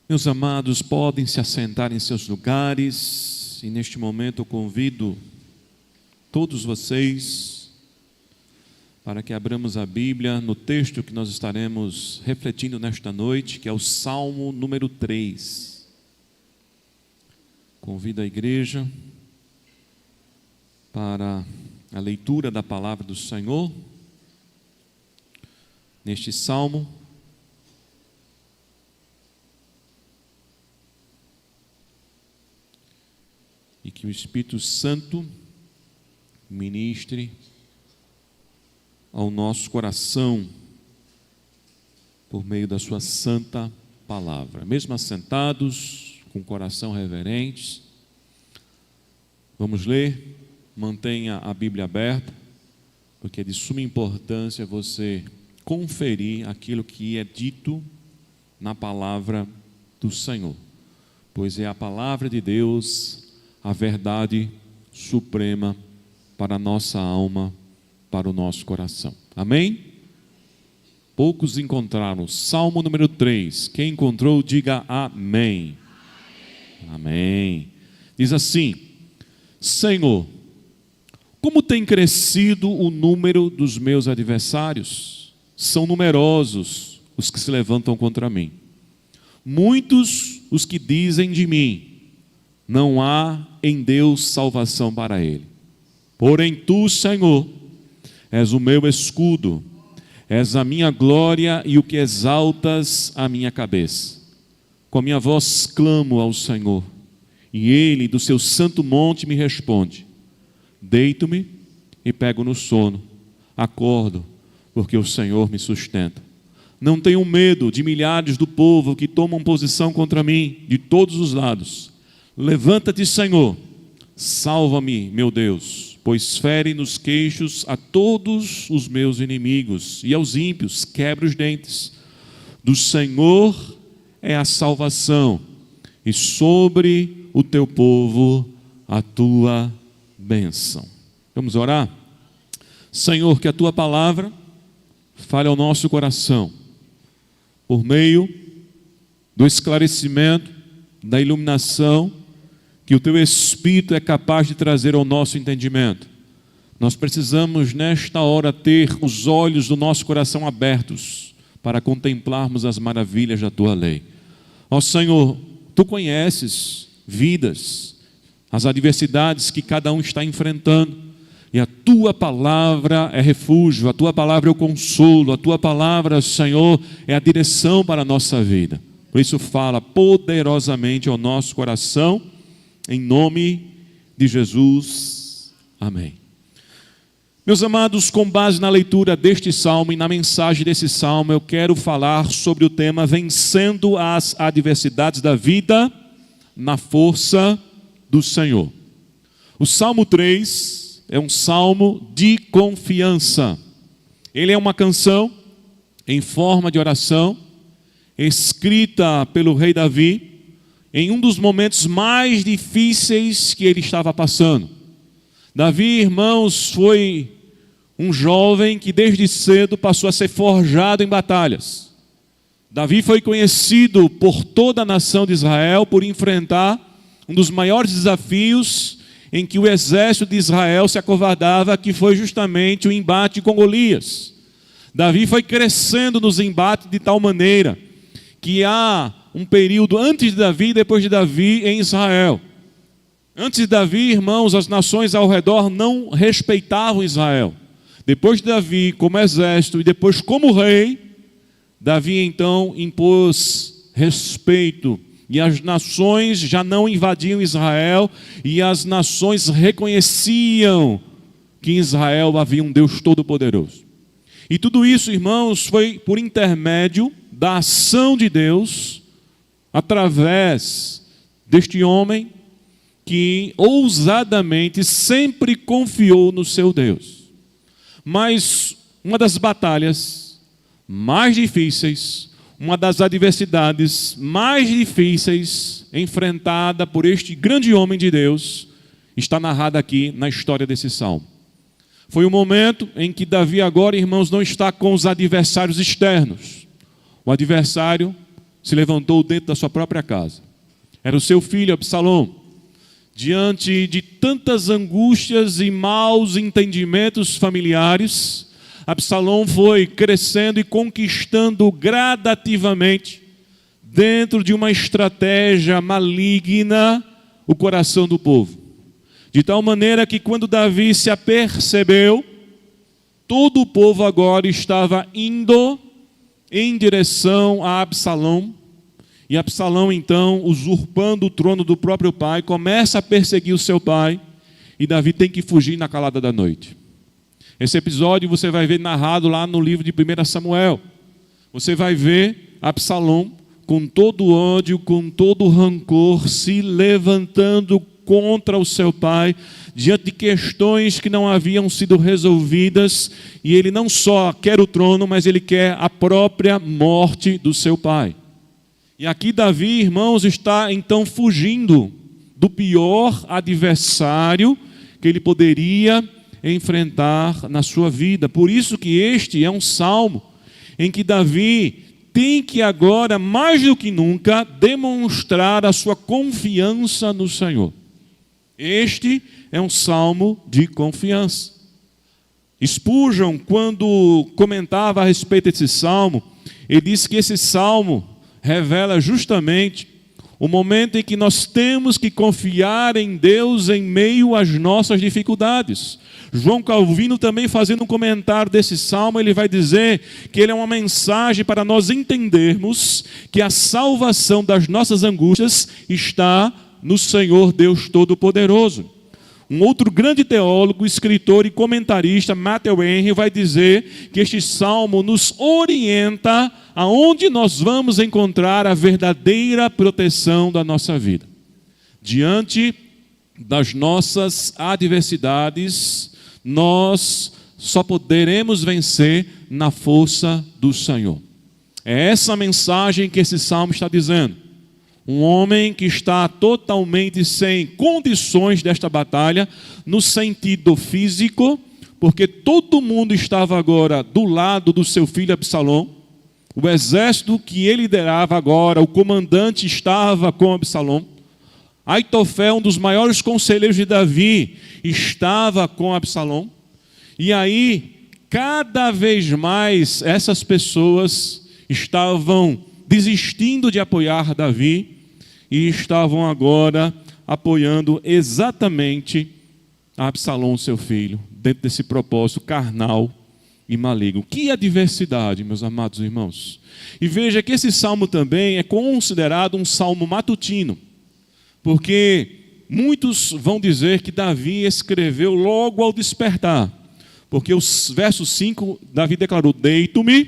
Meus amados, podem se assentar em seus lugares e neste momento eu convido todos vocês para que abramos a Bíblia no texto que nós estaremos refletindo nesta noite, que é o Salmo número 3. Convido a igreja para a leitura da palavra do Senhor neste Salmo. E que o Espírito Santo ministre ao nosso coração por meio da sua santa palavra. Mesmo assentados, com o coração reverente, vamos ler. Mantenha a Bíblia aberta, porque é de suma importância você conferir aquilo que é dito na palavra do Senhor, pois é a palavra de Deus a verdade suprema para a nossa alma, para o nosso coração. Amém? Poucos encontraram. Salmo número 3. Quem encontrou, diga amém. Amém. Diz assim: Senhor, como tem crescido o número dos meus adversários? São numerosos os que se levantam contra mim. Muitos os que dizem de mim: não há em Deus salvação para ele. Porém tu, Senhor, és o meu escudo, és a minha glória e o que exaltas a minha cabeça. Com a minha voz clamo ao Senhor, e ele do seu santo monte me responde. Deito-me e pego no sono, acordo, porque o Senhor me sustenta. Não tenho medo de milhares do povo que tomam posição contra mim de todos os lados. Levanta-te, Senhor, salva-me, meu Deus, pois fere nos queixos a todos os meus inimigos, e aos ímpios quebra os dentes. Do Senhor é a salvação, e sobre o teu povo a tua bênção. Vamos orar? Senhor, que a tua palavra fale ao nosso coração, por meio do esclarecimento, da iluminação, que o teu Espírito é capaz de trazer ao nosso entendimento. Nós precisamos nesta hora ter os olhos do nosso coração abertos para contemplarmos as maravilhas da tua lei. Ó Senhor, tu conheces vidas, as adversidades que cada um está enfrentando, e a tua palavra é refúgio, a tua palavra é o consolo, a tua palavra, Senhor, é a direção para a nossa vida. Por isso fala poderosamente ao nosso coração, em nome de Jesus, amém. Meus amados, com base na leitura deste salmo e na mensagem desse salmo, eu quero falar sobre o tema vencendo as adversidades da vida na força do Senhor. O Salmo 3 é um salmo de confiança. Ele é uma canção em forma de oração, escrita pelo rei Davi, em um dos momentos mais difíceis que ele estava passando. Davi, irmãos, foi um jovem que desde cedo passou a ser forjado em batalhas. Davi foi conhecido por toda a nação de Israel por enfrentar um dos maiores desafios em que o exército de Israel se acovardava, que foi justamente o embate com Golias. Davi foi crescendo nos embates de tal maneira que há um período antes de Davi e depois de Davi em Israel. Antes de Davi, irmãos, as nações ao redor não respeitavam Israel. Depois de Davi, como exército, e depois como rei, Davi então impôs respeito. E as nações já não invadiam Israel, e as nações reconheciam que em Israel havia um Deus todo-poderoso. E tudo isso, irmãos, foi por intermédio da ação de Deus, através deste homem que ousadamente sempre confiou no seu Deus. Mas uma das batalhas mais difíceis, uma das adversidades mais difíceis enfrentada por este grande homem de Deus, está narrada aqui na história desse salmo. Foi o momento em que Davi agora, irmãos, não está com os adversários externos. O adversário se levantou dentro da sua própria casa. Era o seu filho Absalom. Diante de tantas angústias e maus entendimentos familiares, Absalom foi crescendo e conquistando gradativamente, dentro de uma estratégia maligna, o coração do povo. De tal maneira que quando Davi se apercebeu, todo o povo agora estava indo em direção a Absalom. E Absalom, então, usurpando o trono do próprio pai, começa a perseguir o seu pai. E Davi tem que fugir na calada da noite. Esse episódio você vai ver narrado lá no livro de 1 Samuel. Você vai ver Absalom com todo ódio, com todo rancor, se levantando contra o seu pai, diante de questões que não haviam sido resolvidas, e ele não só quer o trono, mas ele quer a própria morte do seu pai. E aqui Davi, irmãos, está então fugindo do pior adversário que ele poderia enfrentar na sua vida. Por isso que este é um salmo em que Davi tem que agora, mais do que nunca, demonstrar a sua confiança no Senhor. Este é um salmo de confiança. Spurgeon, quando comentava a respeito desse salmo, ele disse que esse salmo revela justamente o momento em que nós temos que confiar em Deus em meio às nossas dificuldades. João Calvino, também fazendo um comentário desse salmo, ele vai dizer que ele é uma mensagem para nós entendermos que a salvação das nossas angústias está no Senhor Deus Todo-Poderoso. Um outro grande teólogo, escritor e comentarista, Matthew Henry, vai dizer que este salmo nos orienta aonde nós vamos encontrar a verdadeira proteção da nossa vida. Diante das nossas adversidades, nós só poderemos vencer na força do Senhor. É essa mensagem que esse salmo está dizendo. Um homem que está totalmente sem condições desta batalha, no sentido físico, porque todo mundo estava agora do lado do seu filho Absalom. O exército que ele liderava agora, o comandante estava com Absalom. Aitofel, um dos maiores conselheiros de Davi, estava com Absalom. E aí, cada vez mais, essas pessoas estavam desistindo de apoiar Davi e estavam agora apoiando exatamente Absalom, seu filho, dentro desse propósito carnal e maligno. Que adversidade, meus amados irmãos. E veja que esse salmo também é considerado um salmo matutino, porque muitos vão dizer que Davi escreveu logo ao despertar, porque o verso 5, Davi declarou: deito-me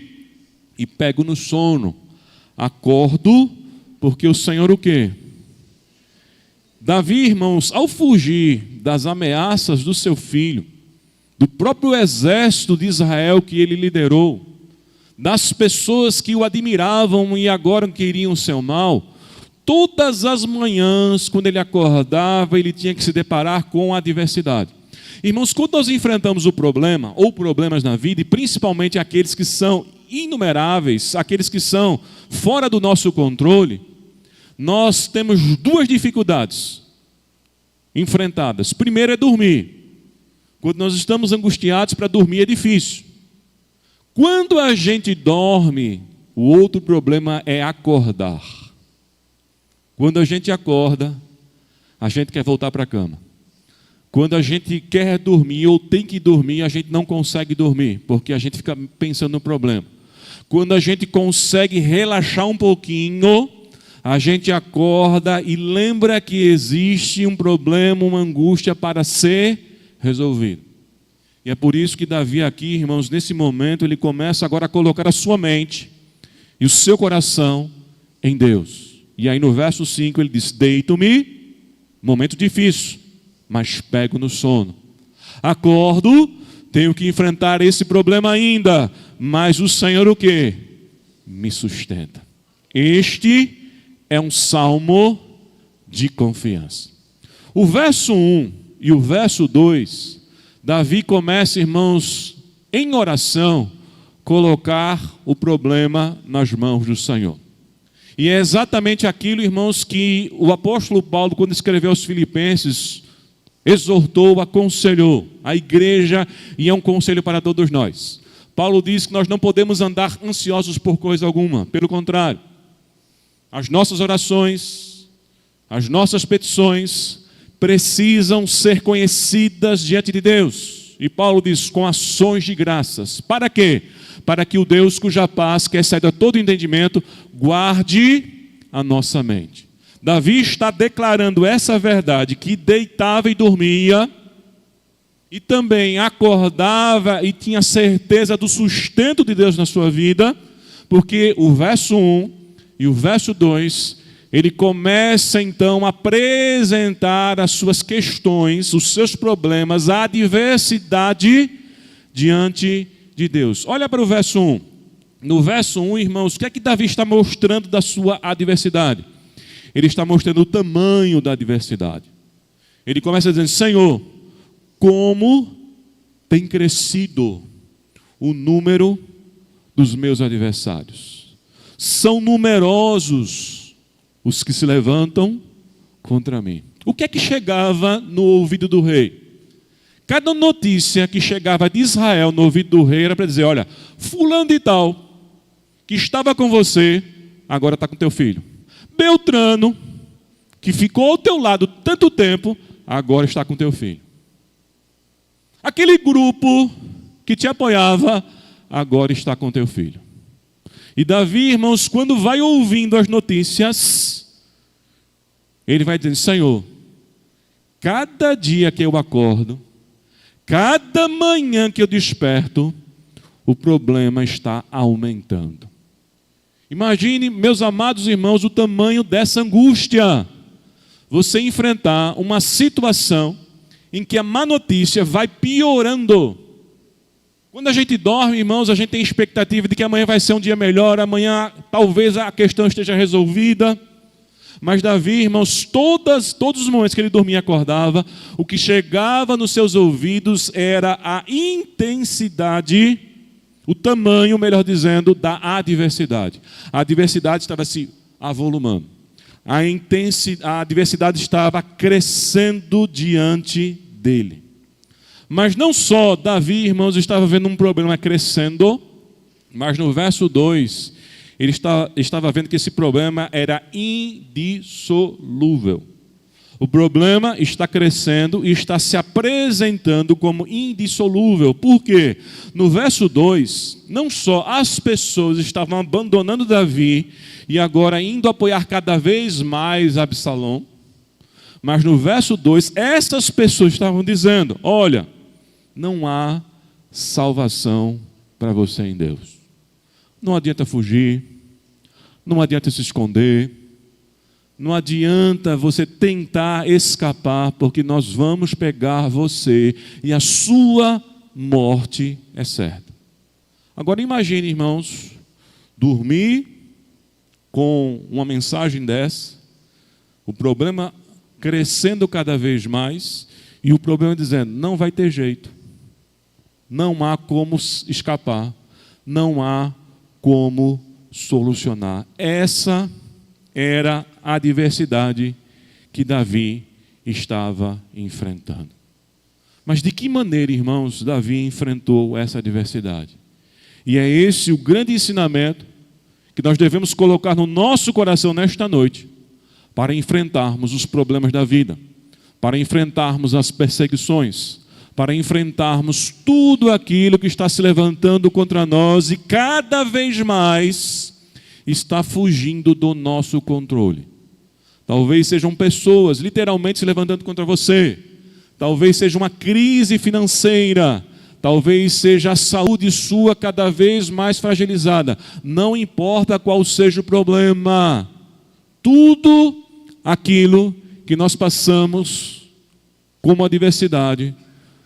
e pego no sono, acordo, porque o Senhor o quê? Davi, irmãos, ao fugir das ameaças do seu filho, do próprio exército de Israel que ele liderou, das pessoas que o admiravam e agora queriam o seu mal, todas as manhãs, quando ele acordava, ele tinha que se deparar com a adversidade. Irmãos, quando nós enfrentamos o problema, ou problemas na vida, e principalmente aqueles que são inumeráveis, aqueles que são fora do nosso controle, nós temos duas dificuldades enfrentadas. Primeiro é dormir. Quando nós estamos angustiados, para dormir é difícil. Quando a gente dorme, o outro problema é acordar. Quando a gente acorda, a gente quer voltar para a cama. Quando a gente quer dormir ou tem que dormir, a gente não consegue dormir, porque a gente fica pensando no problema. Quando a gente consegue relaxar um pouquinho, a gente acorda e lembra que existe um problema, uma angústia para ser resolvido. E é por isso que Davi aqui, irmãos, nesse momento, ele começa agora a colocar a sua mente e o seu coração em Deus. E aí no verso 5 ele diz: deito-me, momento difícil, mas pego no sono. Acordo, tenho que enfrentar esse problema ainda, mas o Senhor o quê? Me sustenta. Este é um salmo de confiança. O verso 1 e o verso 2, Davi começa, irmãos, em oração, colocar o problema nas mãos do Senhor. E é exatamente aquilo, irmãos, que o apóstolo Paulo, quando escreveu aos Filipenses, exortou, aconselhou a igreja, e é um conselho para todos nós. Paulo diz que nós não podemos andar ansiosos por coisa alguma, pelo contrário, as nossas orações, as nossas petições precisam ser conhecidas diante de Deus. E Paulo diz, com ações de graças. Para quê? Para que o Deus cuja paz, que excede a todo entendimento, guarde a nossa mente. Davi está declarando essa verdade, que deitava e dormia, e também acordava e tinha certeza do sustento de Deus na sua vida, porque o verso 1 e o verso 2, ele começa então a apresentar as suas questões, os seus problemas, a adversidade diante de Deus. Olha para o verso 1. No verso 1, irmãos, o que é que Davi está mostrando da sua adversidade? Ele está mostrando o tamanho da adversidade. Ele começa dizendo, Senhor, como tem crescido o número dos meus adversários. São numerosos os que se levantam contra mim. O que é que chegava no ouvido do rei? Cada notícia que chegava de Israel no ouvido do rei era para dizer, olha, fulano de tal, que estava com você, agora está com teu filho. Beltrano, que ficou ao teu lado tanto tempo, agora está com teu filho. Aquele grupo que te apoiava, agora está com teu filho. E Davi, irmãos, quando vai ouvindo as notícias, ele vai dizendo, Senhor, cada dia que eu acordo, cada manhã que eu desperto, o problema está aumentando. Imagine, meus amados irmãos, o tamanho dessa angústia. Você enfrentar uma situação em que a má notícia vai piorando. Quando a gente dorme, irmãos, a gente tem expectativa de que amanhã vai ser um dia melhor, amanhã talvez a questão esteja resolvida. Mas Davi, irmãos, todos os momentos que ele dormia e acordava, o que chegava nos seus ouvidos era a intensidade, o tamanho, melhor dizendo, da adversidade. A adversidade estava se avolumando. A adversidade estava crescendo diante dele. Mas não só Davi, irmãos, estava vendo um problema crescendo, mas no verso 2, ele estava vendo que esse problema era indissolúvel. O problema está crescendo e está se apresentando como indissolúvel. Por quê? No verso 2, não só as pessoas estavam abandonando Davi e agora indo apoiar cada vez mais Absalão, mas no verso 2, essas pessoas estavam dizendo, olha, não há salvação para você em Deus. Não adianta fugir, não adianta se esconder, não adianta você tentar escapar, porque nós vamos pegar você e a sua morte é certa. Agora imagine, irmãos, dormir com uma mensagem dessa, o problema crescendo cada vez mais e o problema dizendo, não vai ter jeito, não há como escapar, não há como solucionar. Essa era a adversidade que Davi estava enfrentando. Mas de que maneira, irmãos, Davi enfrentou essa adversidade? E é esse o grande ensinamento que nós devemos colocar no nosso coração nesta noite, para enfrentarmos os problemas da vida, para enfrentarmos as perseguições, para enfrentarmos tudo aquilo que está se levantando contra nós e cada vez mais está fugindo do nosso controle. Talvez sejam pessoas literalmente se levantando contra você, talvez seja uma crise financeira, talvez seja a saúde sua cada vez mais fragilizada. Não importa qual seja o problema, tudo aquilo que nós passamos como adversidade,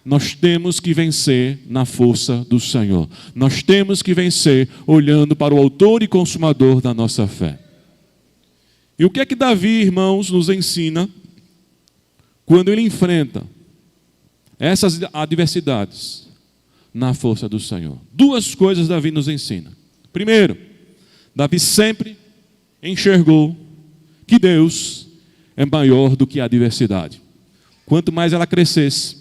nós temos que vencer na força do Senhor. Nós temos que vencer olhando para o autor e consumador da nossa fé. E o que é que Davi, irmãos, nos ensina quando ele enfrenta essas adversidades na força do Senhor? Duas coisas Davi nos ensina. Primeiro, Davi sempre enxergou que Deus é maior do que a adversidade. Quanto mais ela crescesse,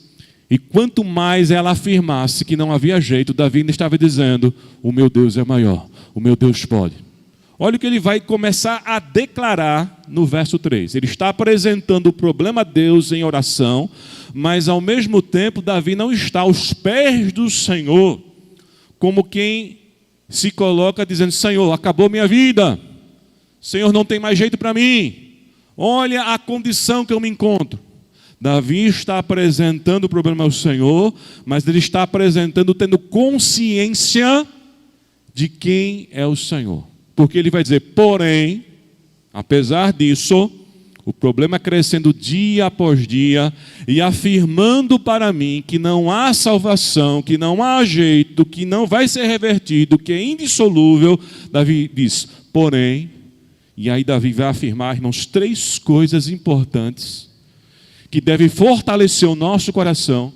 e quanto mais ela afirmasse que não havia jeito, Davi ainda estava dizendo: o meu Deus é maior, o meu Deus pode. Olha o que ele vai começar a declarar no verso 3. Ele está apresentando o problema a Deus em oração, mas ao mesmo tempo Davi não está aos pés do Senhor, como quem se coloca dizendo: Senhor, acabou minha vida, Senhor, não tem mais jeito para mim, olha a condição que eu me encontro. Davi está apresentando o problema ao Senhor, mas ele está apresentando tendo consciência de quem é o Senhor. Porque ele vai dizer: porém, apesar disso, o problema crescendo dia após dia e afirmando para mim que não há salvação, que não há jeito, que não vai ser revertido, que é indissolúvel, Davi diz: porém, e aí Davi vai afirmar, irmãos, 3 coisas importantes que devem fortalecer o nosso coração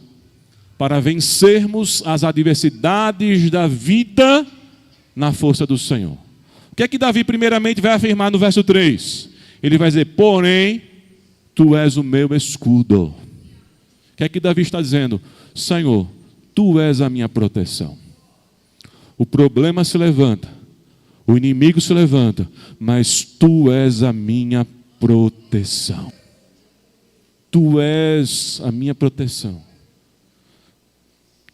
para vencermos as adversidades da vida na força do Senhor. O que é que Davi primeiramente vai afirmar no verso 3? Ele vai dizer: porém, tu és o meu escudo. O que é que Davi está dizendo? Senhor, tu és a minha proteção. O problema se levanta, o inimigo se levanta, mas tu és a minha proteção. Tu és a minha proteção.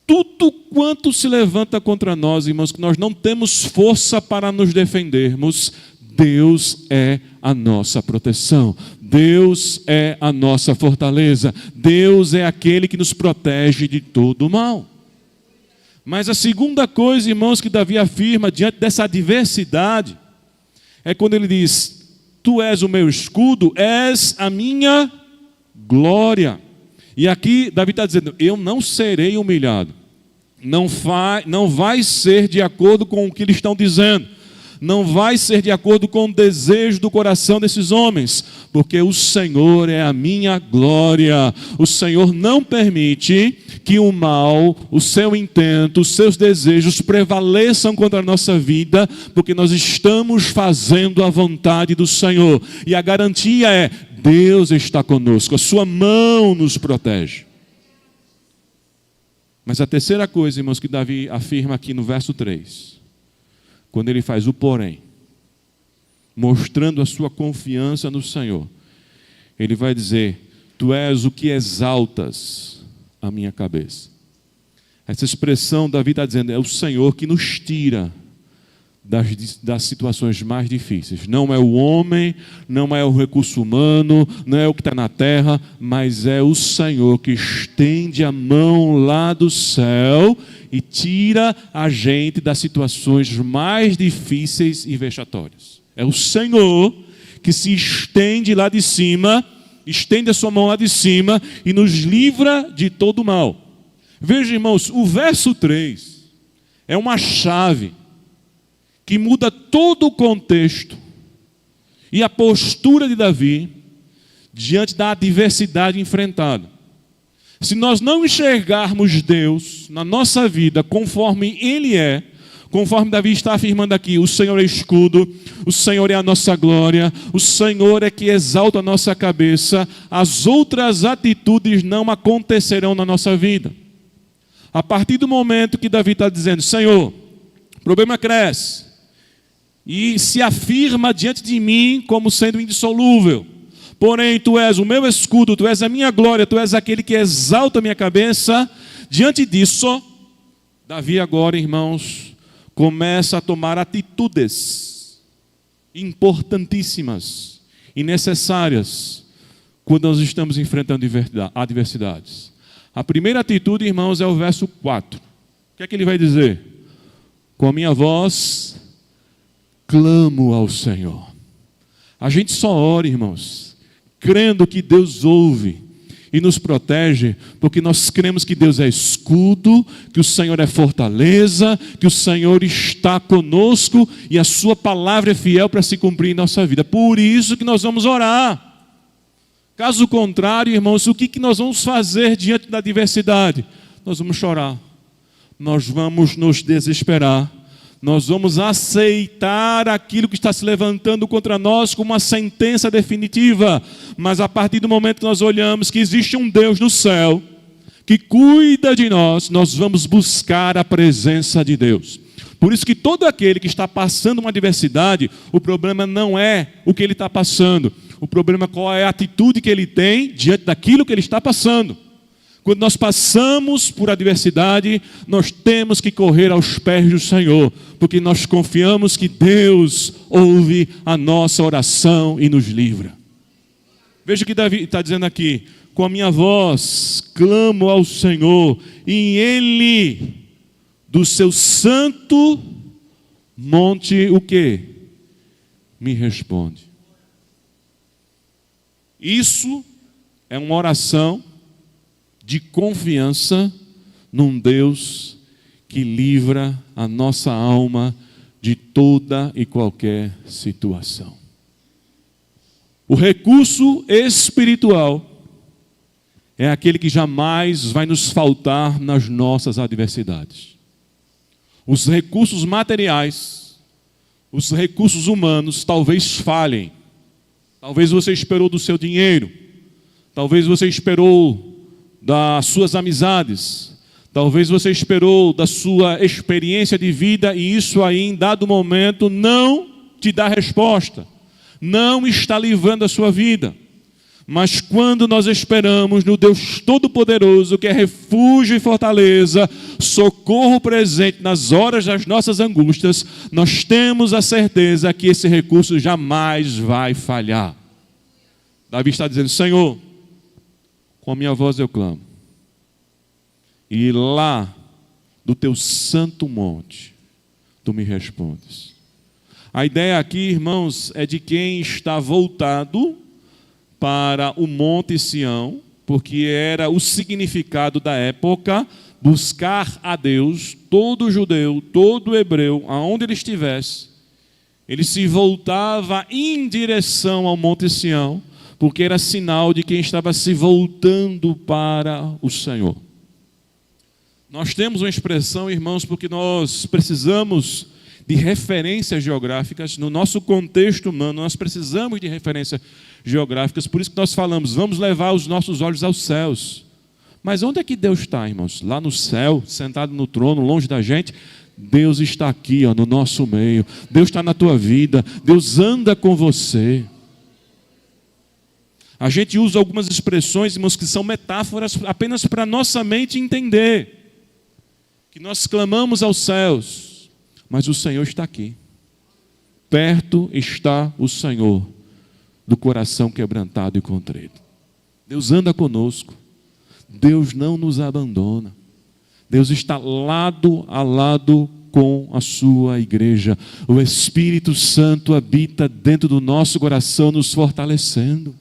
Tudo quanto se levanta contra nós, irmãos, que nós não temos força para nos defendermos, Deus é a nossa proteção. Deus é a nossa fortaleza. Deus é aquele que nos protege de todo o mal. Mas a segunda coisa, irmãos, que Davi afirma diante dessa adversidade, é quando ele diz: tu és o meu escudo, és a minha glória. E aqui Davi está dizendo: eu não serei humilhado. Não vai ser de acordo com o que eles estão dizendo. Não vai ser de acordo com o desejo do coração desses homens. Porque o Senhor é a minha glória. O Senhor não permite que o mal, o seu intento, os seus desejos prevaleçam contra a nossa vida, porque nós estamos fazendo a vontade do Senhor. E a garantia é: Deus está conosco, a sua mão nos protege. Mas a terceira coisa, irmãos, que Davi afirma aqui no verso 3, quando ele faz o porém, mostrando a sua confiança no Senhor, ele vai dizer: tu és o que exaltas a minha cabeça. Essa expressão Davi está dizendo: é o Senhor que nos tira das situações mais difíceis. Não é o homem, não é o recurso humano, não é o que está na terra, mas é o Senhor que estende a mão lá do céu e tira a gente das situações mais difíceis e vexatórias. É o Senhor que se estende lá de cima, estende a sua mão lá de cima e nos livra de todo o mal. Veja, irmãos, o verso 3 é uma chave que muda todo o contexto e a postura de Davi diante da adversidade enfrentada. Se nós não enxergarmos Deus na nossa vida conforme Ele é, conforme Davi está afirmando aqui: o Senhor é escudo, o Senhor é a nossa glória, o Senhor é que exalta a nossa cabeça, as outras atitudes não acontecerão na nossa vida. A partir do momento que Davi está dizendo: Senhor, o problema cresce e se afirma diante de mim como sendo indissolúvel, porém tu és o meu escudo, tu és a minha glória, tu és aquele que exalta a minha cabeça. Diante disso, Davi agora, irmãos, começa a tomar atitudes importantíssimas e necessárias quando nós estamos enfrentando adversidades. A primeira atitude, irmãos, é o verso 4. O que é que ele vai dizer? Com a minha voz clamo ao Senhor. A gente só ora, irmãos, crendo que Deus ouve e nos protege, porque nós cremos que Deus é escudo, que o Senhor é fortaleza, que o Senhor está conosco e a sua palavra é fiel para se cumprir em nossa vida. Por isso que nós vamos orar. Caso contrário, irmãos, o que nós vamos fazer diante da adversidade? Nós vamos chorar, nós vamos nos desesperar, Nós vamos aceitar aquilo que está se levantando contra nós como uma sentença definitiva. Mas a partir do momento que nós olhamos que existe um Deus no céu, que cuida de nós, nós vamos buscar a presença de Deus. Por isso que todo aquele que está passando uma adversidade, o problema não é o que ele está passando. O problema é qual é a atitude que ele tem diante daquilo que ele está passando. Quando nós passamos por adversidade, nós temos que correr aos pés do Senhor, porque nós confiamos que Deus ouve a nossa oração e nos livra. Veja o que Davi está dizendo aqui: com a minha voz clamo ao Senhor, e Ele, do seu santo monte, o quê? Me responde. Isso é uma oração de confiança num Deus que livra a nossa alma de toda e qualquer situação. O recurso espiritual é aquele que jamais vai nos faltar nas nossas adversidades. Os recursos materiais, os recursos humanos talvez falhem. Talvez você esperou do seu dinheiro, talvez você esperou das suas amizades, talvez você esperou da sua experiência de vida, e isso aí em dado momento não te dá resposta, não está livrando a sua vida. Mas quando nós esperamos no Deus Todo-Poderoso, que é refúgio e fortaleza, socorro presente nas horas das nossas angústias, nós temos a certeza que esse recurso jamais vai falhar. Davi está dizendo: Senhor, com a minha voz eu clamo, e lá do teu santo monte tu me respondes. A ideia aqui, irmãos, é de quem está voltado para o Monte Sião, porque era o significado da época, buscar a Deus. Todo judeu, todo hebreu, aonde ele estivesse, ele se voltava em direção ao Monte Sião, porque era sinal de quem estava se voltando para o Senhor. Nós temos uma expressão, irmãos, porque nós precisamos de referências geográficas. No nosso contexto humano, nós precisamos de referências geográficas. Por isso que nós falamos: vamos levar os nossos olhos aos céus. Mas onde é que Deus está, irmãos? Lá no céu, sentado no trono, longe da gente? Deus está aqui, no nosso meio. Deus está na tua vida. Deus anda com você. A gente usa algumas expressões, irmãos, que são metáforas apenas para a nossa mente entender que nós clamamos aos céus, mas o Senhor está aqui. Perto está o Senhor do coração quebrantado e contrito. Deus anda conosco. Deus não nos abandona. Deus está lado a lado com a sua igreja. O Espírito Santo habita dentro do nosso coração, nos fortalecendo.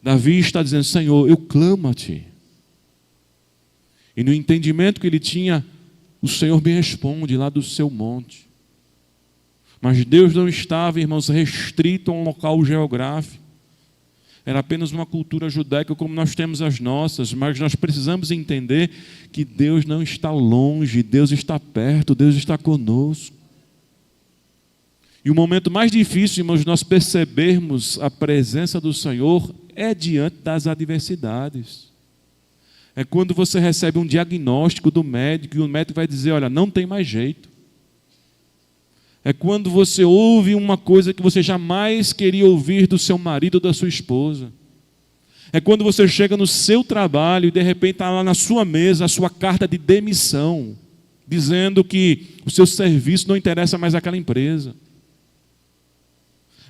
Davi está dizendo: Senhor, eu clamo a Ti. E no entendimento que ele tinha, o Senhor me responde lá do seu monte. Mas Deus não estava, irmãos, restrito a um local geográfico. Era apenas uma cultura judaica como nós temos as nossas, mas nós precisamos entender que Deus não está longe, Deus está perto, Deus está conosco. E o momento mais difícil, irmãos, de nós percebermos a presença do Senhor é diante das adversidades. É quando você recebe um diagnóstico do médico e o médico vai dizer: olha, não tem mais jeito. É quando você ouve uma coisa que você jamais queria ouvir do seu marido ou da sua esposa. É quando você chega no seu trabalho e de repente está lá na sua mesa a sua carta de demissão, dizendo que o seu serviço não interessa mais àquela empresa.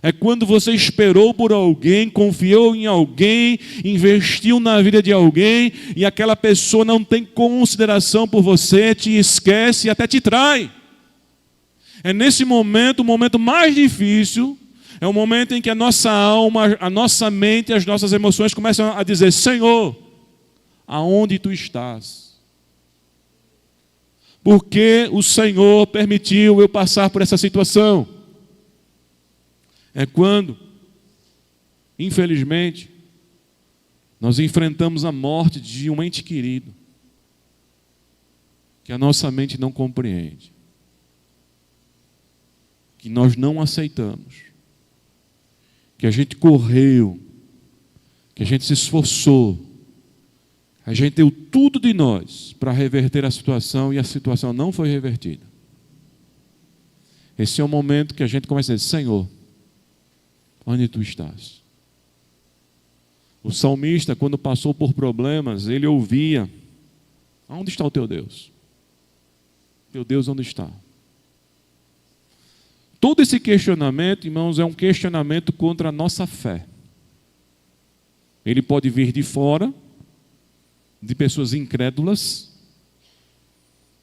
É quando você esperou por alguém, confiou em alguém, investiu na vida de alguém e aquela pessoa não tem consideração por você, te esquece e até te trai. É nesse momento, o momento mais difícil, é o momento em que a nossa alma, a nossa mente, as nossas emoções começam a dizer: Senhor, aonde Tu estás? Por que o Senhor permitiu eu passar por essa situação? É quando, infelizmente, nós enfrentamos a morte de um ente querido, que a nossa mente não compreende, que nós não aceitamos, que a gente correu, que a gente se esforçou, a gente deu tudo de nós para reverter a situação e a situação não foi revertida. Esse é o momento que a gente começa a dizer: Senhor, onde tu estás? O salmista, quando passou por problemas, ele ouvia: onde está o teu Deus? Teu Deus onde está? Todo esse questionamento, irmãos, é um questionamento contra a nossa fé. Ele pode vir de fora, de pessoas incrédulas,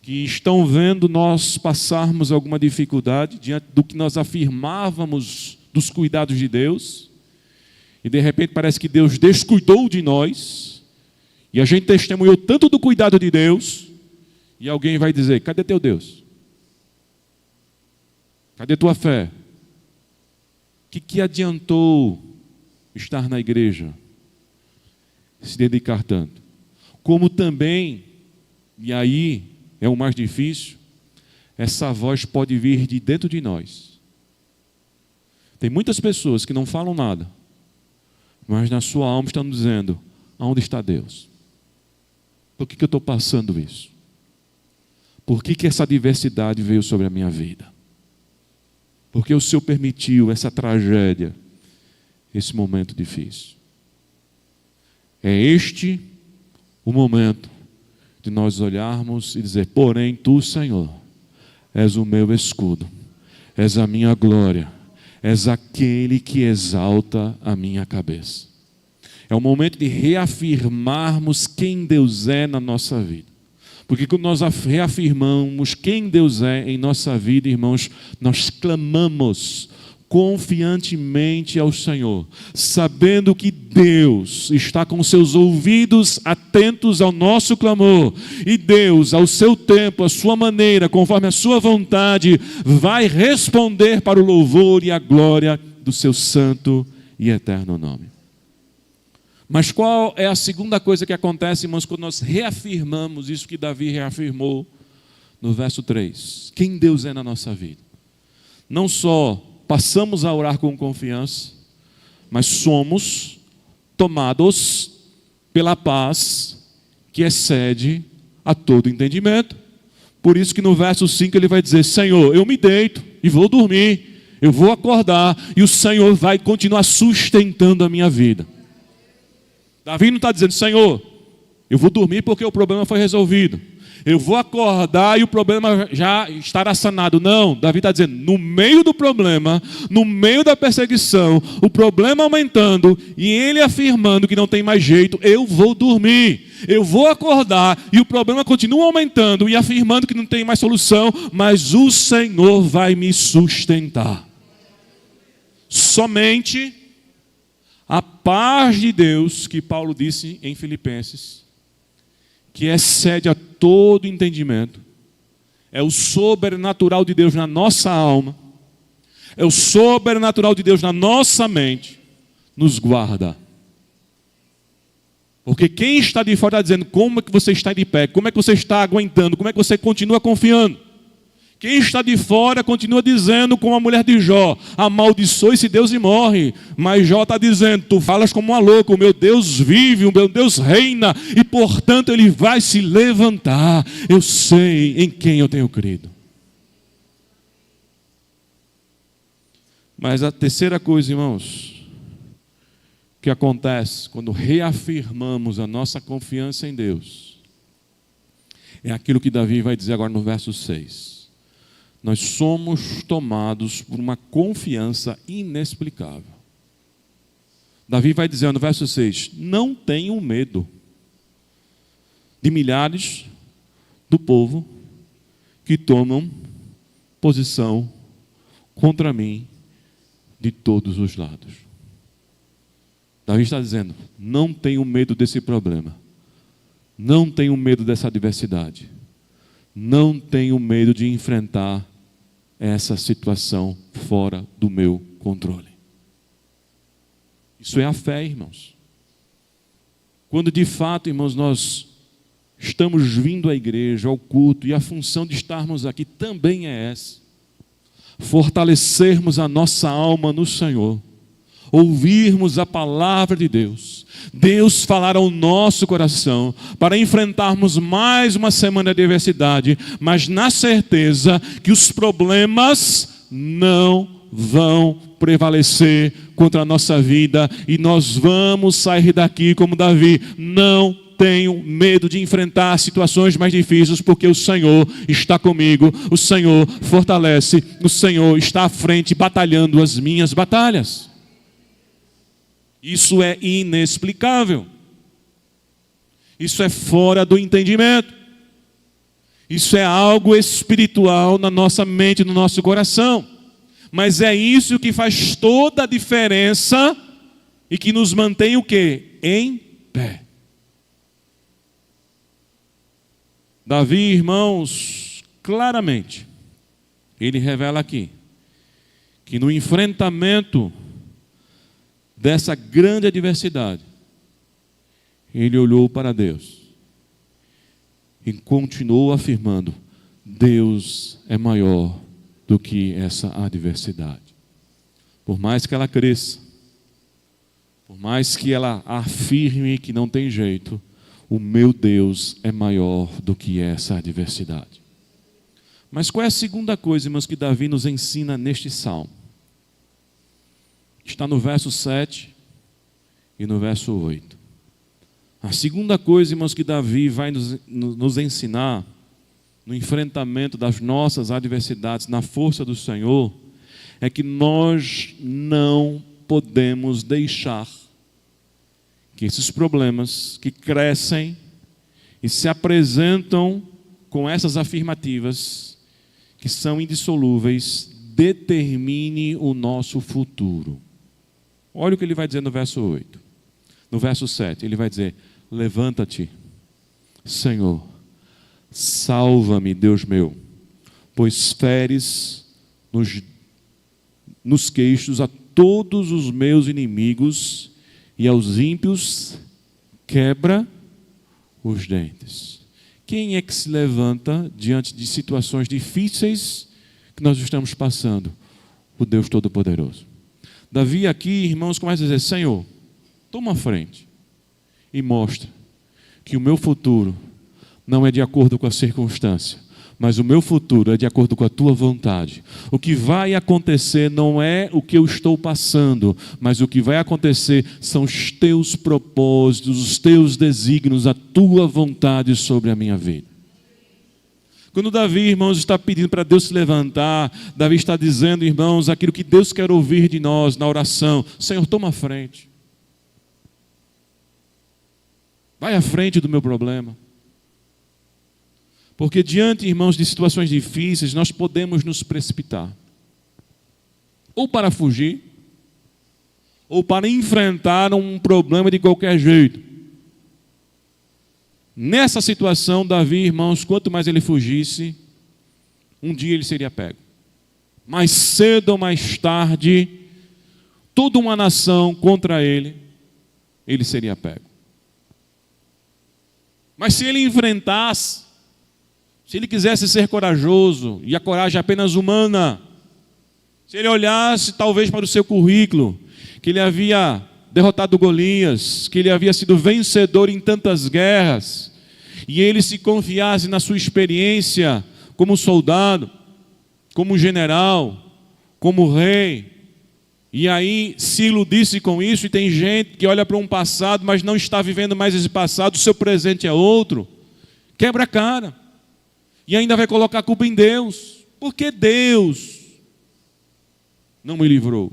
que estão vendo nós passarmos alguma dificuldade diante do que nós afirmávamos dos cuidados de Deus, e de repente parece que Deus descuidou de nós, e a gente testemunhou tanto do cuidado de Deus, e alguém vai dizer: cadê teu Deus? Cadê tua fé? O que adiantou estar na igreja? Se dedicar tanto. Como também, e aí é o mais difícil, essa voz pode vir de dentro de nós. Tem muitas pessoas que não falam nada, mas na sua alma estão dizendo: aonde está Deus? Por que eu estou passando isso? Por que essa adversidade veio sobre a minha vida? Por que o Senhor permitiu essa tragédia, esse momento difícil? É este o momento de nós olharmos e dizer: porém, tu, Senhor, és o meu escudo, és a minha glória, és aquele que exalta a minha cabeça. É o momento de reafirmarmos quem Deus é na nossa vida. Porque quando nós reafirmamos quem Deus é em nossa vida, irmãos, nós clamamos confiantemente ao Senhor, sabendo que Deus está com seus ouvidos atentos ao nosso clamor, e Deus, ao seu tempo, à sua maneira, conforme a sua vontade, vai responder para o louvor e a glória do seu santo e eterno nome. Mas qual é a segunda coisa que acontece, irmãos, quando nós reafirmamos isso que Davi reafirmou no verso 3? Quem Deus é na nossa vida. Não só passamos a orar com confiança, mas somos tomados pela paz que excede a todo entendimento. Por isso que no verso 5 ele vai dizer: Senhor, eu me deito e vou dormir, eu vou acordar e o Senhor vai continuar sustentando a minha vida. Davi não está dizendo: Senhor, eu vou dormir porque o problema foi resolvido, eu vou acordar e o problema já estará sanado. Não, Davi está dizendo: no meio do problema, no meio da perseguição, o problema aumentando e ele afirmando que não tem mais jeito, eu vou dormir, eu vou acordar e o problema continua aumentando e afirmando que não tem mais solução, mas o Senhor vai me sustentar. Somente a paz de Deus, que Paulo disse em Filipenses, que excede a todo entendimento, é o sobrenatural de Deus na nossa alma, é o sobrenatural de Deus na nossa mente, nos guarda. Porque quem está de fora está dizendo: como é que você está de pé? Como é que você está aguentando? Como é que você continua confiando? Quem está de fora continua dizendo, como a mulher de Jó: amaldiçoe-se Deus e morre. Mas Jó está dizendo: tu falas como uma louca, o meu Deus vive, o meu Deus reina, e portanto Ele vai se levantar. Eu sei em quem eu tenho crido. Mas a terceira coisa, irmãos, que acontece quando reafirmamos a nossa confiança em Deus, é aquilo que Davi vai dizer agora no verso 6. Nós somos tomados por uma confiança inexplicável. Davi vai dizer no verso 6: não tenham medo de milhares do povo que tomam posição contra mim de todos os lados. Davi está dizendo: não tenho medo desse problema, não tenho medo dessa adversidade, não tenho medo de enfrentar essa situação fora do meu controle. Isso é a fé, irmãos. Quando de fato, irmãos, nós estamos vindo à igreja, ao culto, e a função de estarmos aqui também é essa: fortalecermos a nossa alma no Senhor, ouvirmos a palavra de Deus, Deus falar ao nosso coração, para enfrentarmos mais uma semana de adversidade, mas na certeza que os problemas não vão prevalecer contra a nossa vida, e nós vamos sair daqui como Davi: não tenho medo de enfrentar situações mais difíceis, porque o Senhor está comigo, o Senhor fortalece, o Senhor está à frente batalhando as minhas batalhas. Isso é inexplicável. Isso é fora do entendimento. Isso é algo espiritual na nossa mente, no nosso coração. Mas é isso que faz toda a diferença e que nos mantém o quê? Em pé. Davi, irmãos, claramente, ele revela aqui que no enfrentamento dessa grande adversidade, ele olhou para Deus e continuou afirmando: Deus é maior do que essa adversidade. Por mais que ela cresça, por mais que ela afirme que não tem jeito, o meu Deus é maior do que essa adversidade. Mas qual é a segunda coisa, irmãos, que Davi nos ensina neste salmo? Está no verso 7 e no verso 8. A segunda coisa, irmãos, que Davi vai nos ensinar no enfrentamento das nossas adversidades, na força do Senhor, é que nós não podemos deixar que esses problemas que crescem e se apresentam com essas afirmativas, que são indissolúveis, determine o nosso futuro. Olha o que ele vai dizer no verso 8. No verso 7, ele vai dizer: levanta-te, Senhor, salva-me, Deus meu, pois feres nos queixos a todos os meus inimigos, e aos ímpios quebra os dentes. Quem é que se levanta diante de situações difíceis que nós estamos passando? O Deus Todo-Poderoso. Davi aqui, irmãos, começa a dizer: Senhor, toma a frente e mostra que o meu futuro não é de acordo com a circunstância, mas o meu futuro é de acordo com a tua vontade. O que vai acontecer não é o que eu estou passando, mas o que vai acontecer são os teus propósitos, os teus desígnios, a tua vontade sobre a minha vida. Quando Davi, irmãos, está pedindo para Deus se levantar, Davi está dizendo, irmãos, aquilo que Deus quer ouvir de nós na oração: Senhor, toma a frente. Vai à frente do meu problema. Porque diante, irmãos, de situações difíceis, nós podemos nos precipitar. Ou para fugir, ou para enfrentar um problema de qualquer jeito. Nessa situação, Davi, irmãos, quanto mais ele fugisse, um dia ele seria pego. Mais cedo ou mais tarde, toda uma nação contra ele seria pego. Mas se ele enfrentasse, se ele quisesse ser corajoso, e a coragem é apenas humana, se ele olhasse talvez para o seu currículo, que ele havia derrotado Golias, que ele havia sido vencedor em tantas guerras, e ele se confiasse na sua experiência como soldado, como general, como rei, e aí se iludisse com isso, e tem gente que olha para um passado, mas não está vivendo mais esse passado, o seu presente é outro, quebra a cara. E ainda vai colocar a culpa em Deus. Porque Deus não me livrou.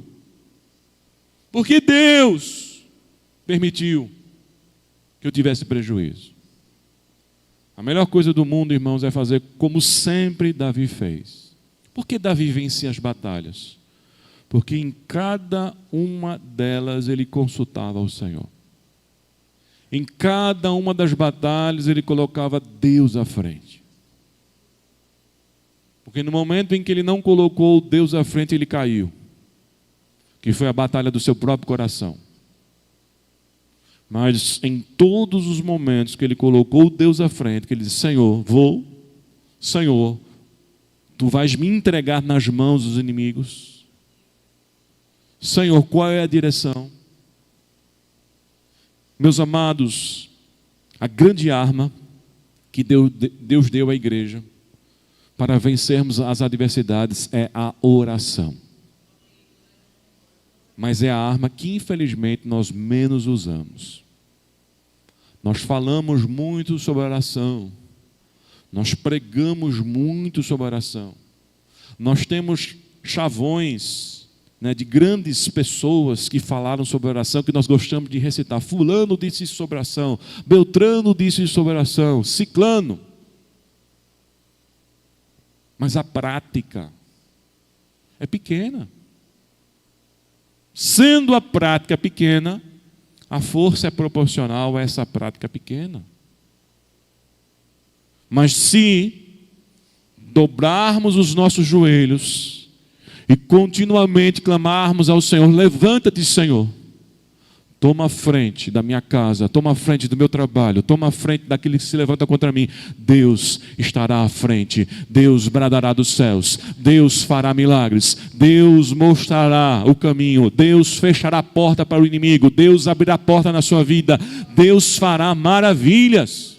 Porque Deus permitiu que eu tivesse prejuízo. A melhor coisa do mundo, irmãos, é fazer como sempre Davi fez. Por que Davi vencia as batalhas? Porque em cada uma delas ele consultava o Senhor. Em cada uma das batalhas ele colocava Deus à frente. Porque no momento em que ele não colocou Deus à frente, ele caiu. Que foi a batalha do seu próprio coração. Mas em todos os momentos que ele colocou Deus à frente, que ele disse: Senhor, vou, Senhor, tu vais me entregar nas mãos dos inimigos. Senhor, qual é a direção? Meus amados, a grande arma que Deus deu à igreja para vencermos as adversidades é a oração. Mas é a arma que infelizmente nós menos usamos. Nós falamos muito sobre oração. Nós pregamos muito sobre oração. Nós temos chavões, né, de grandes pessoas que falaram sobre oração, que nós gostamos de recitar. Fulano disse isso sobre oração, Beltrano disse isso sobre oração, Ciclano. Mas a prática é pequena. Sendo a prática pequena, a força é proporcional a essa prática pequena. Mas se dobrarmos os nossos joelhos e continuamente clamarmos ao Senhor: levanta-te, Senhor, toma a frente da minha casa, toma a frente do meu trabalho, toma a frente daquele que se levanta contra mim. Deus estará à frente, Deus bradará dos céus, Deus fará milagres, Deus mostrará o caminho, Deus fechará a porta para o inimigo, Deus abrirá a porta na sua vida, Deus fará maravilhas.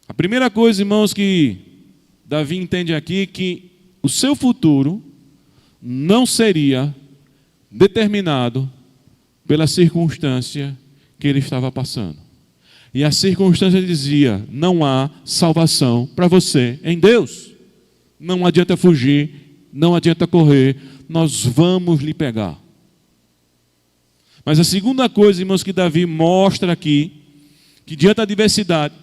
A primeira coisa, irmãos, que Davi entende aqui, que o seu futuro não seria determinado pela circunstância que ele estava passando. E a circunstância dizia: não há salvação para você em Deus. Não adianta fugir, não adianta correr, nós vamos lhe pegar. Mas a segunda coisa, irmãos, que Davi mostra aqui, que diante da adversidade,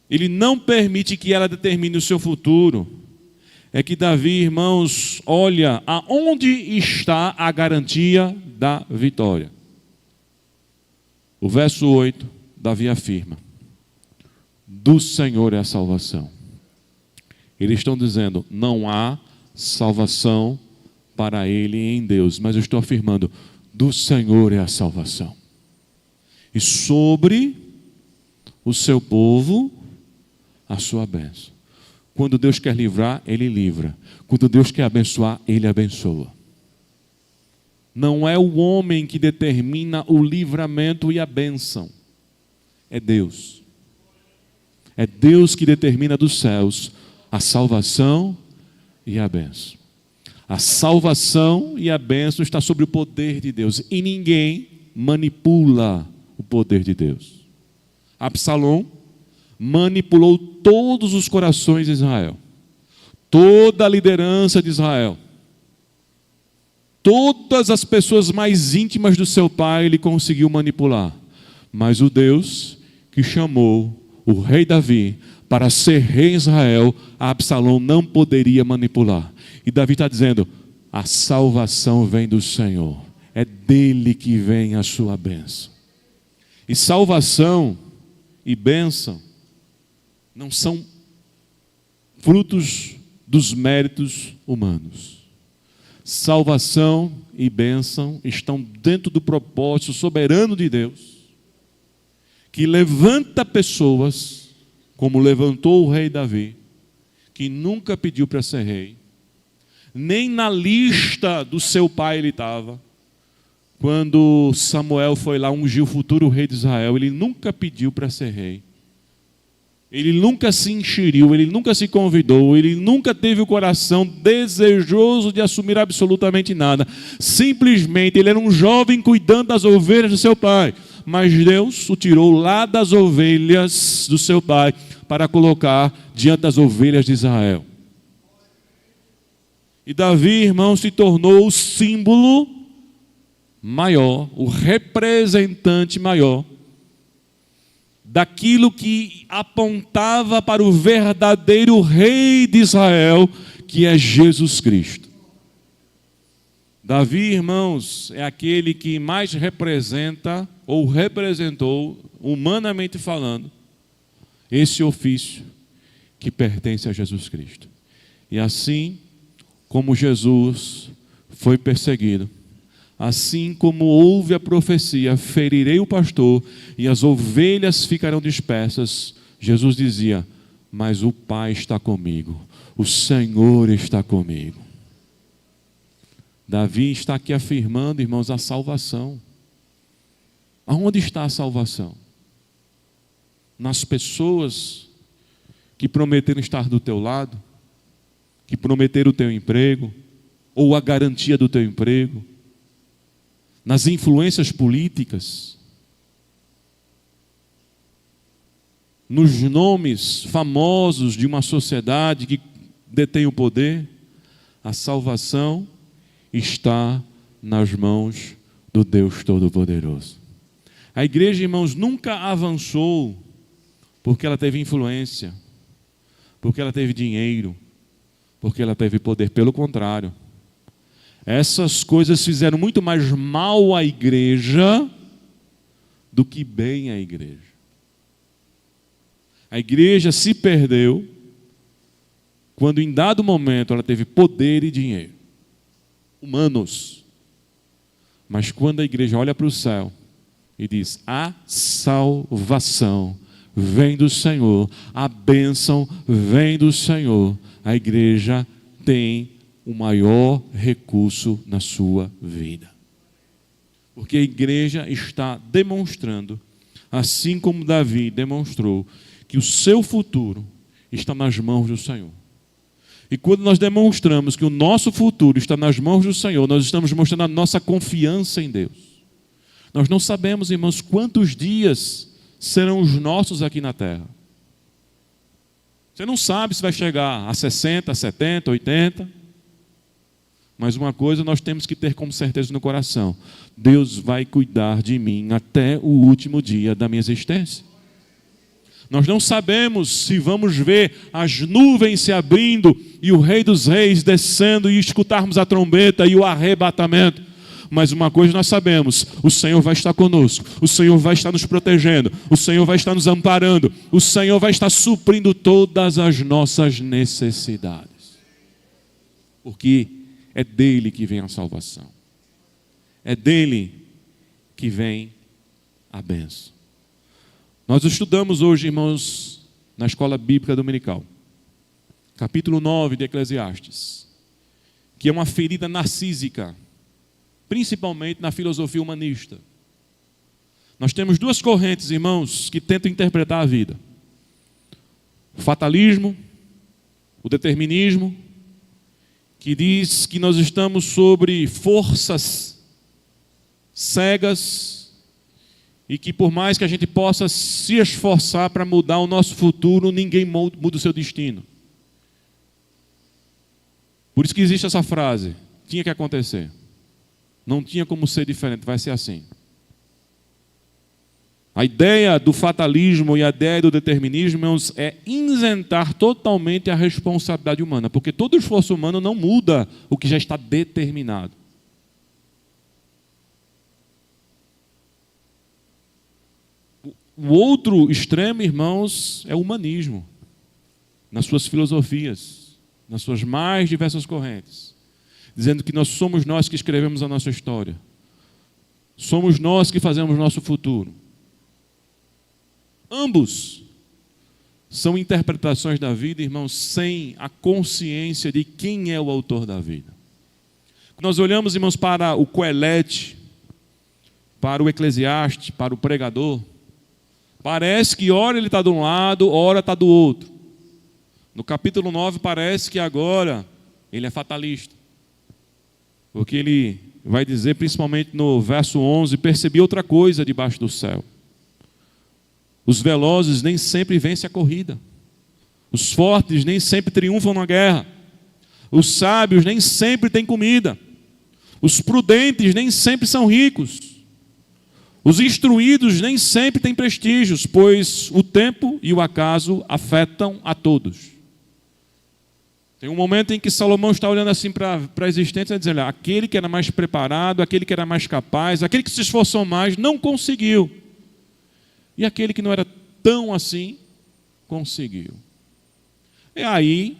ele não permite que ela determine o seu futuro, é que Davi, irmãos, olha aonde está a garantia da vitória. O verso 8, Davi afirma: do Senhor é a salvação. Eles estão dizendo: não há salvação para ele em Deus, mas eu estou afirmando: do Senhor é a salvação. E sobre o seu povo, a sua bênção. Quando Deus quer livrar, Ele livra. Quando Deus quer abençoar, Ele abençoa. Não é o homem que determina o livramento e a bênção. É Deus. É Deus que determina dos céus a salvação e a bênção. A salvação e a bênção está sobre o poder de Deus. E ninguém manipula o poder de Deus. Absalom manipulou todos os corações de Israel, toda a liderança de Israel, todas as pessoas mais íntimas do seu pai ele conseguiu manipular. Mas o Deus que chamou o rei Davi para ser rei em Israel, Absalom não poderia manipular. E Davi está dizendo: a salvação vem do Senhor, é dele que vem a sua bênção. E salvação e bênção não são frutos dos méritos humanos. Salvação e bênção estão dentro do propósito soberano de Deus, que levanta pessoas, como levantou o rei Davi, que nunca pediu para ser rei, nem na lista do seu pai ele estava. Quando Samuel foi lá ungir o futuro rei de Israel, ele nunca pediu para ser rei. Ele nunca se enxeriu, ele nunca se convidou, ele nunca teve o coração desejoso de assumir absolutamente nada. Simplesmente ele era um jovem cuidando das ovelhas do seu pai. Mas Deus o tirou lá das ovelhas do seu pai para colocar diante das ovelhas de Israel. E Davi, irmão, se tornou o símbolo maior, o representante maior daquilo que apontava para o verdadeiro rei de Israel, que é Jesus Cristo. Davi, irmãos, é aquele que mais representa, ou representou, humanamente falando, esse ofício que pertence a Jesus Cristo. E assim como Jesus foi perseguido, assim como houve a profecia, ferirei o pastor e as ovelhas ficarão dispersas. Jesus dizia, mas o Pai está comigo, o Senhor está comigo. Davi está aqui afirmando, irmãos, a salvação. Aonde está a salvação? Nas pessoas que prometeram estar do teu lado, que prometeram o teu emprego, ou a garantia do teu emprego, nas influências políticas, nos nomes famosos de uma sociedade que detém o poder. A salvação está nas mãos do Deus Todo-Poderoso. A igreja, irmãos, nunca avançou porque ela teve influência, porque ela teve dinheiro, porque ela teve poder. Pelo contrário, essas coisas fizeram muito mais mal à igreja do que bem à igreja. A igreja se perdeu quando em dado momento ela teve poder e dinheiro, humanos. Mas quando a igreja olha para o céu e diz, a salvação vem do Senhor, a bênção vem do Senhor, a igreja tem o maior recurso na sua vida. Porque a igreja está demonstrando, assim como Davi demonstrou, que o seu futuro está nas mãos do Senhor. E quando nós demonstramos que o nosso futuro está nas mãos do Senhor, nós estamos mostrando a nossa confiança em Deus. Nós não sabemos, irmãos, quantos dias serão os nossos aqui na terra. Você não sabe se vai chegar a 60, 70, 80. Mas uma coisa nós temos que ter como certeza no coração: Deus vai cuidar de mim até o último dia da minha existência. Nós não sabemos se vamos ver as nuvens se abrindo e o Rei dos Reis descendo e escutarmos a trombeta e o arrebatamento. Mas uma coisa nós sabemos: o Senhor vai estar conosco, o Senhor vai estar nos protegendo, o Senhor vai estar nos amparando, o Senhor vai estar suprindo todas as nossas necessidades. Porque é dele que vem a salvação. É dele que vem a bênção. Nós estudamos hoje, irmãos, na Escola Bíblica Dominical, capítulo 9 de Eclesiastes, que é uma ferida narcísica, principalmente na filosofia humanista. Nós temos duas correntes, irmãos, que tentam interpretar a vida: o fatalismo, o determinismo, que diz que nós estamos sobre forças cegas e que por mais que a gente possa se esforçar para mudar o nosso futuro, ninguém muda o seu destino. Por isso que existe essa frase: tinha que acontecer. Não tinha como ser diferente, vai ser assim. A ideia do fatalismo e a ideia do determinismo é isentar totalmente a responsabilidade humana, porque todo esforço humano não muda o que já está determinado. O outro extremo, irmãos, é o humanismo, nas suas filosofias, nas suas mais diversas correntes, dizendo que somos nós que escrevemos a nossa história, somos nós que fazemos o nosso futuro. Ambos são interpretações da vida, irmãos, sem a consciência de quem é o autor da vida. Nós olhamos, irmãos, para o Coelete, para o Eclesiastes, para o pregador, parece que ora ele está de um lado, ora está do outro. No capítulo 9 parece que agora ele é fatalista, porque ele vai dizer, principalmente no verso 11, percebi outra coisa debaixo do céu. Os velozes nem sempre vencem a corrida. Os fortes nem sempre triunfam na guerra. Os sábios nem sempre têm comida. Os prudentes nem sempre são ricos. Os instruídos nem sempre têm prestígios, pois o tempo e o acaso afetam a todos. Tem um momento em que Salomão está olhando assim para a existência e dizendo: aquele que era mais preparado, aquele que era mais capaz, aquele que se esforçou mais, não conseguiu. E aquele que não era tão assim, conseguiu. E aí,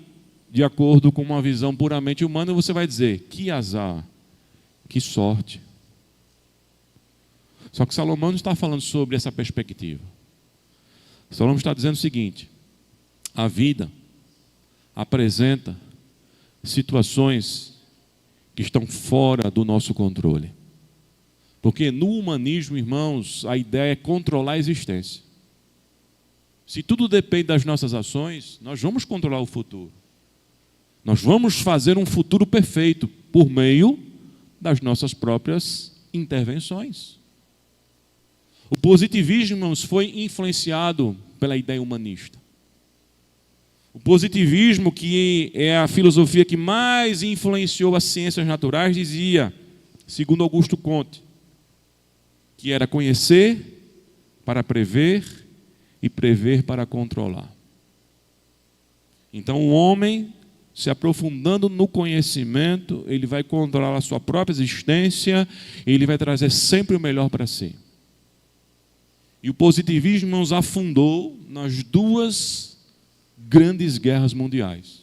de acordo com uma visão puramente humana, você vai dizer: que azar, que sorte, Só que Salomão não está falando sobre essa perspectiva. Salomão está dizendo o seguinte: a vida apresenta situações que estão fora do nosso controle. Porque no humanismo, irmãos, a ideia é controlar a existência. Se tudo depende das nossas ações, nós vamos controlar o futuro. Nós vamos fazer um futuro perfeito por meio das nossas próprias intervenções. O positivismo, irmãos, foi influenciado pela ideia humanista. O positivismo, que é a filosofia que mais influenciou as ciências naturais, dizia, segundo Augusto Comte, que era conhecer para prever e prever para controlar. Então, o homem, se aprofundando no conhecimento, ele vai controlar a sua própria existência e ele vai trazer sempre o melhor para si. E o positivismo nos afundou nas duas grandes guerras mundiais.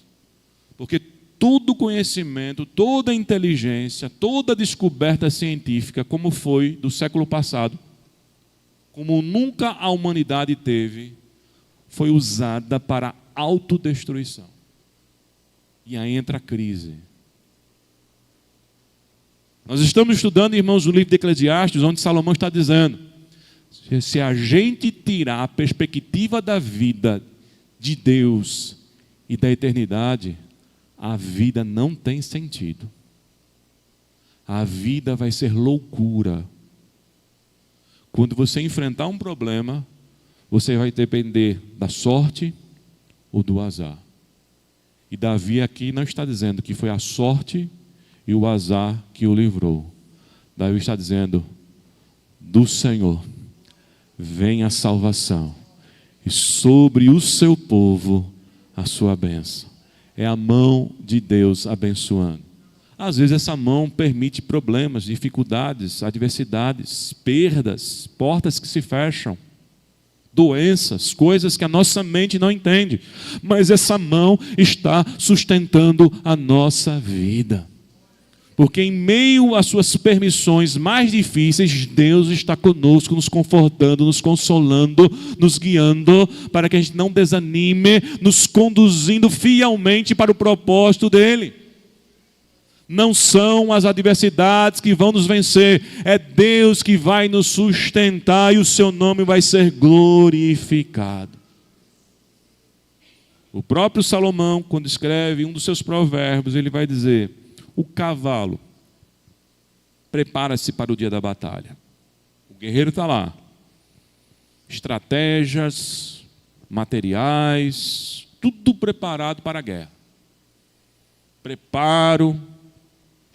Porque todo conhecimento, toda inteligência, toda descoberta científica, como foi do século passado, como nunca a humanidade teve, foi usada para autodestruição. E aí entra a crise. Nós estamos estudando, irmãos, o livro de Eclesiastes, onde Salomão está dizendo: se a gente tirar a perspectiva da vida de Deus e da eternidade, a vida não tem sentido. A vida vai ser loucura. Quando você enfrentar um problema, você vai depender da sorte ou do azar. E Davi aqui não está dizendo que foi a sorte e o azar que o livrou. Davi está dizendo: do Senhor vem a salvação, e sobre o seu povo a sua bênção. É a mão de Deus abençoando. Às vezes essa mão permite problemas, dificuldades, adversidades, perdas, portas que se fecham, doenças, coisas que a nossa mente não entende. Mas essa mão está sustentando a nossa vida. Porque em meio às suas permissões mais difíceis, Deus está conosco, nos confortando, nos consolando, nos guiando, para que a gente não desanime, nos conduzindo fielmente para o propósito dEle. Não são as adversidades que vão nos vencer, é Deus que vai nos sustentar e o seu nome vai ser glorificado. O próprio Salomão, quando escreve um dos seus provérbios, ele vai dizer: o cavalo prepara-se para o dia da batalha. O guerreiro está lá. Estratégias, materiais, tudo preparado para a guerra. Preparo,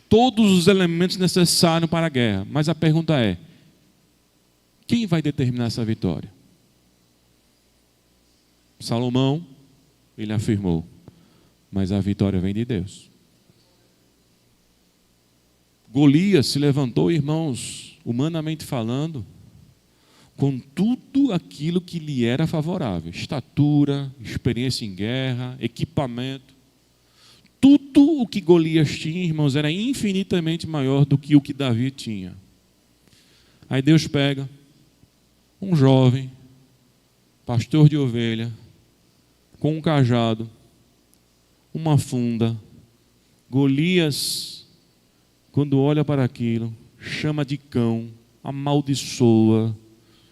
todos os elementos necessários para a guerra. Mas a pergunta é: quem vai determinar essa vitória? Salomão, ele afirmou: mas a vitória vem de Deus. Golias se levantou, irmãos, humanamente falando, com tudo aquilo que lhe era favorável: estatura, experiência em guerra, equipamento. Tudo o que Golias tinha, irmãos, era infinitamente maior do que o que Davi tinha. Aí Deus pega um jovem, pastor de ovelha, com um cajado, uma funda. Golias, quando olha para aquilo, chama de cão, amaldiçoa,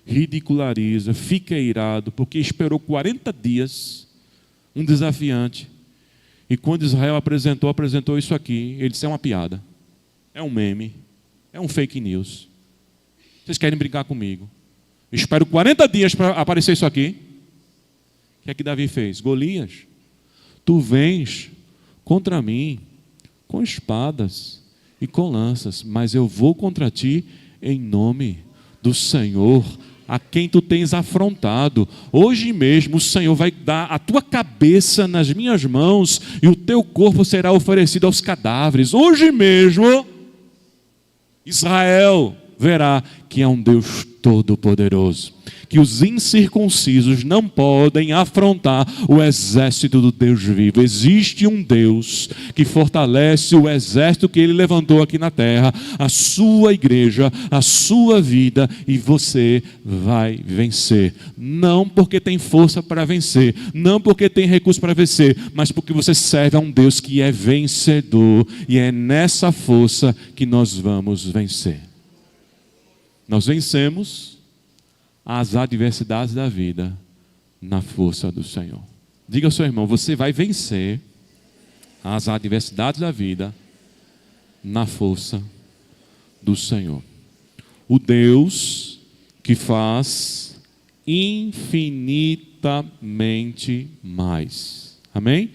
ridiculariza, fica irado, porque esperou 40 dias, um desafiante. E quando Israel apresentou isso aqui, ele disse: é uma piada, é um meme, é um fake news. Vocês querem brincar comigo? Espero 40 dias para aparecer isso aqui. O que é que Davi fez? Golias, tu vens contra mim com espadas e com lanças, mas eu vou contra ti em nome do Senhor, a quem tu tens afrontado. Hoje mesmo o Senhor vai dar a tua cabeça nas minhas mãos e o teu corpo será oferecido aos cadáveres. Hoje mesmo, Israel, verá que é um Deus todo-poderoso, que os incircuncisos não podem afrontar o exército do Deus vivo. Existe um Deus que fortalece o exército que Ele levantou aqui na terra, a sua igreja, a sua vida, e você vai vencer. Não porque tem força para vencer, não porque tem recurso para vencer, mas porque você serve a um Deus que é vencedor, e é nessa força que nós vamos vencer. Nós vencemos as adversidades da vida na força do Senhor. Diga ao seu irmão, você vai vencer as adversidades da vida na força do Senhor. O Deus que faz infinitamente mais. Amém?